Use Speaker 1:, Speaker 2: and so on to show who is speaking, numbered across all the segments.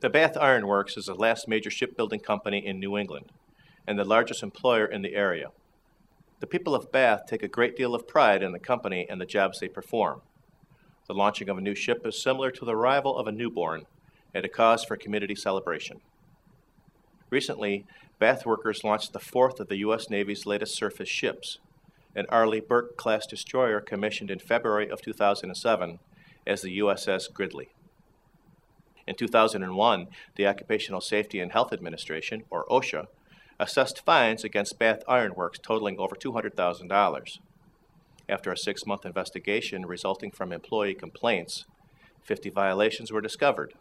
Speaker 1: The Bath Iron Works is the last major shipbuilding company in New England and the largest employer in the area. The people of Bath take a great deal of pride in the company and the jobs they perform. The launching of a new ship is similar to the arrival of a newborn and a cause for community celebration. Recently, Bath workers launched the fourth of the U.S. Navy's latest surface ships, an Arleigh Burke-class destroyer commissioned in February of 2007 as the USS Gridley. In 2001, the Occupational Safety and Health Administration, or OSHA, assessed fines against Bath Iron Works totaling over $200,000. After a 6-month investigation resulting from employee complaints, 50 violations were discovered.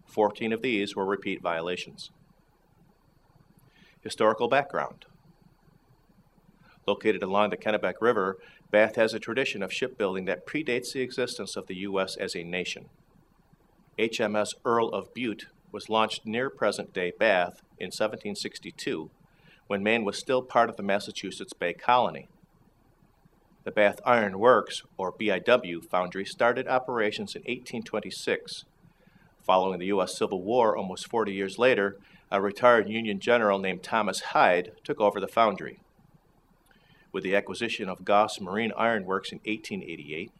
Speaker 1: 14 of these were repeat violations. Historical background. Located along the Kennebec River, Bath has a tradition of shipbuilding that predates the existence of the U.S. as a nation. HMS Earl of Bute was launched near present-day Bath in 1762, when Maine was still part of the Massachusetts Bay Colony. The Bath Iron Works, or BIW, foundry started operations in 1826. Following the U.S. Civil War almost 40 years later, a retired Union general named Thomas Hyde took over the foundry. With the acquisition of Goss Marine Iron Works in 1888,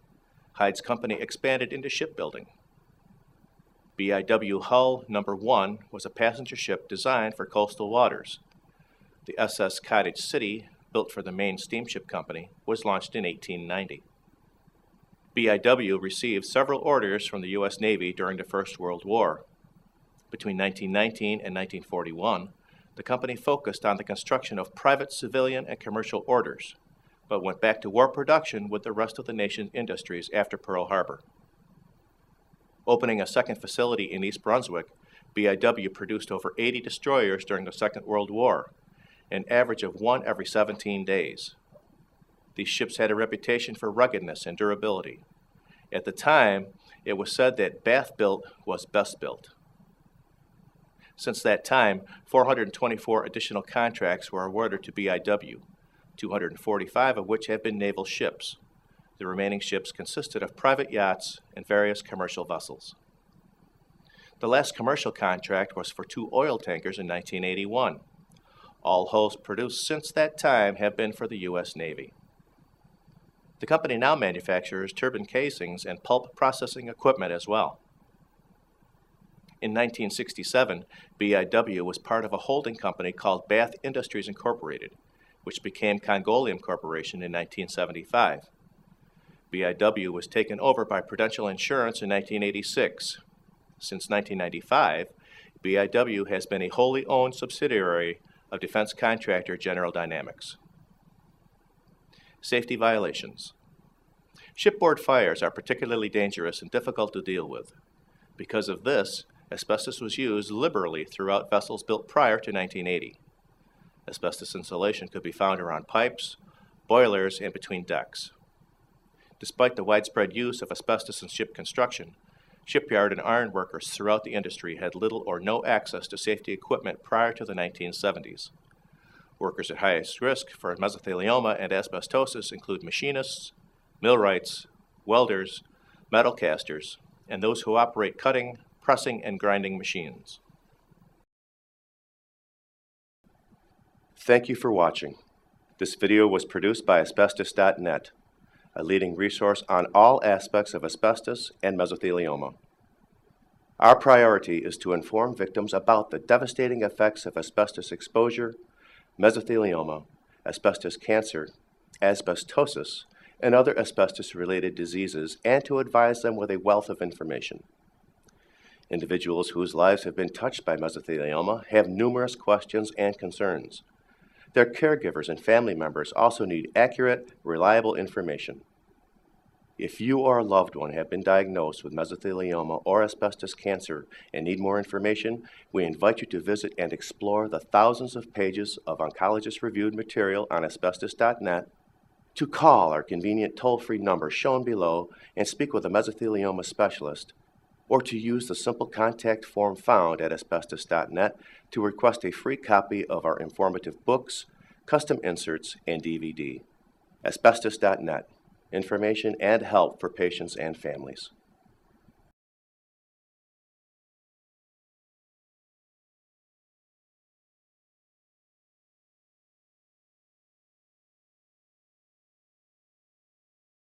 Speaker 1: Hyde's company expanded into shipbuilding. BIW Hull No. 1 was a passenger ship designed for coastal waters. The SS Cottage City, built for the Maine Steamship Company, was launched in 1890. BIW received several orders from the U.S. Navy during the First World War. Between 1919 and 1941, the company focused on the construction of private civilian and commercial orders, but went back to war production with the rest of the nation's industries after Pearl Harbor. Opening a second facility in East Brunswick, BIW produced over 80 destroyers during the Second World War, an average of one every 17 days. These ships had a reputation for ruggedness and durability. At the time, it was said that Bath built was best built. Since that time, 424 additional contracts were awarded to BIW, 245 of which have been naval ships. The remaining ships consisted of private yachts and various commercial vessels. The last commercial contract was for 2 oil tankers in 1981. All hulls produced since that time have been for the U.S. Navy. The company now manufactures turbine casings and pulp processing equipment as well. In 1967, BIW was part of a holding company called Bath Industries Incorporated, which became Congolium Corporation in 1975. BIW was taken over by Prudential Insurance in 1986. Since 1995, BIW has been a wholly owned subsidiary of defense contractor General Dynamics. Safety violations. Shipboard fires are particularly dangerous and difficult to deal with. Because of this, asbestos was used liberally throughout vessels built prior to 1980. Asbestos insulation could be found around pipes, boilers, and between decks. Despite the widespread use of asbestos in ship construction, shipyard and iron workers throughout the industry had little or no access to safety equipment prior to the 1970s. Workers at highest risk for mesothelioma and asbestosis include machinists, millwrights, welders, metal casters, and those who operate cutting, pressing, and grinding machines. Thank you for watching. This video was produced by Asbestos.Net, a leading resource on all aspects of asbestos and mesothelioma. Our priority is to inform victims about the devastating effects of asbestos exposure, mesothelioma, asbestos cancer, asbestosis, and other asbestos-related diseases, and to advise them with a wealth of information. Individuals whose lives have been touched by mesothelioma have numerous questions and concerns. Their caregivers and family members also need accurate, reliable information. If you or a loved one have been diagnosed with mesothelioma or asbestos cancer and need more information, we invite you to visit and explore the thousands of pages of oncologist-reviewed material on Asbestos.net, to call our convenient toll-free number shown below and speak with a mesothelioma specialist, or to use the simple contact form found at Asbestos.net to request a free copy of our informative books, custom inserts, and DVD. Asbestos.net, information and help for patients and families.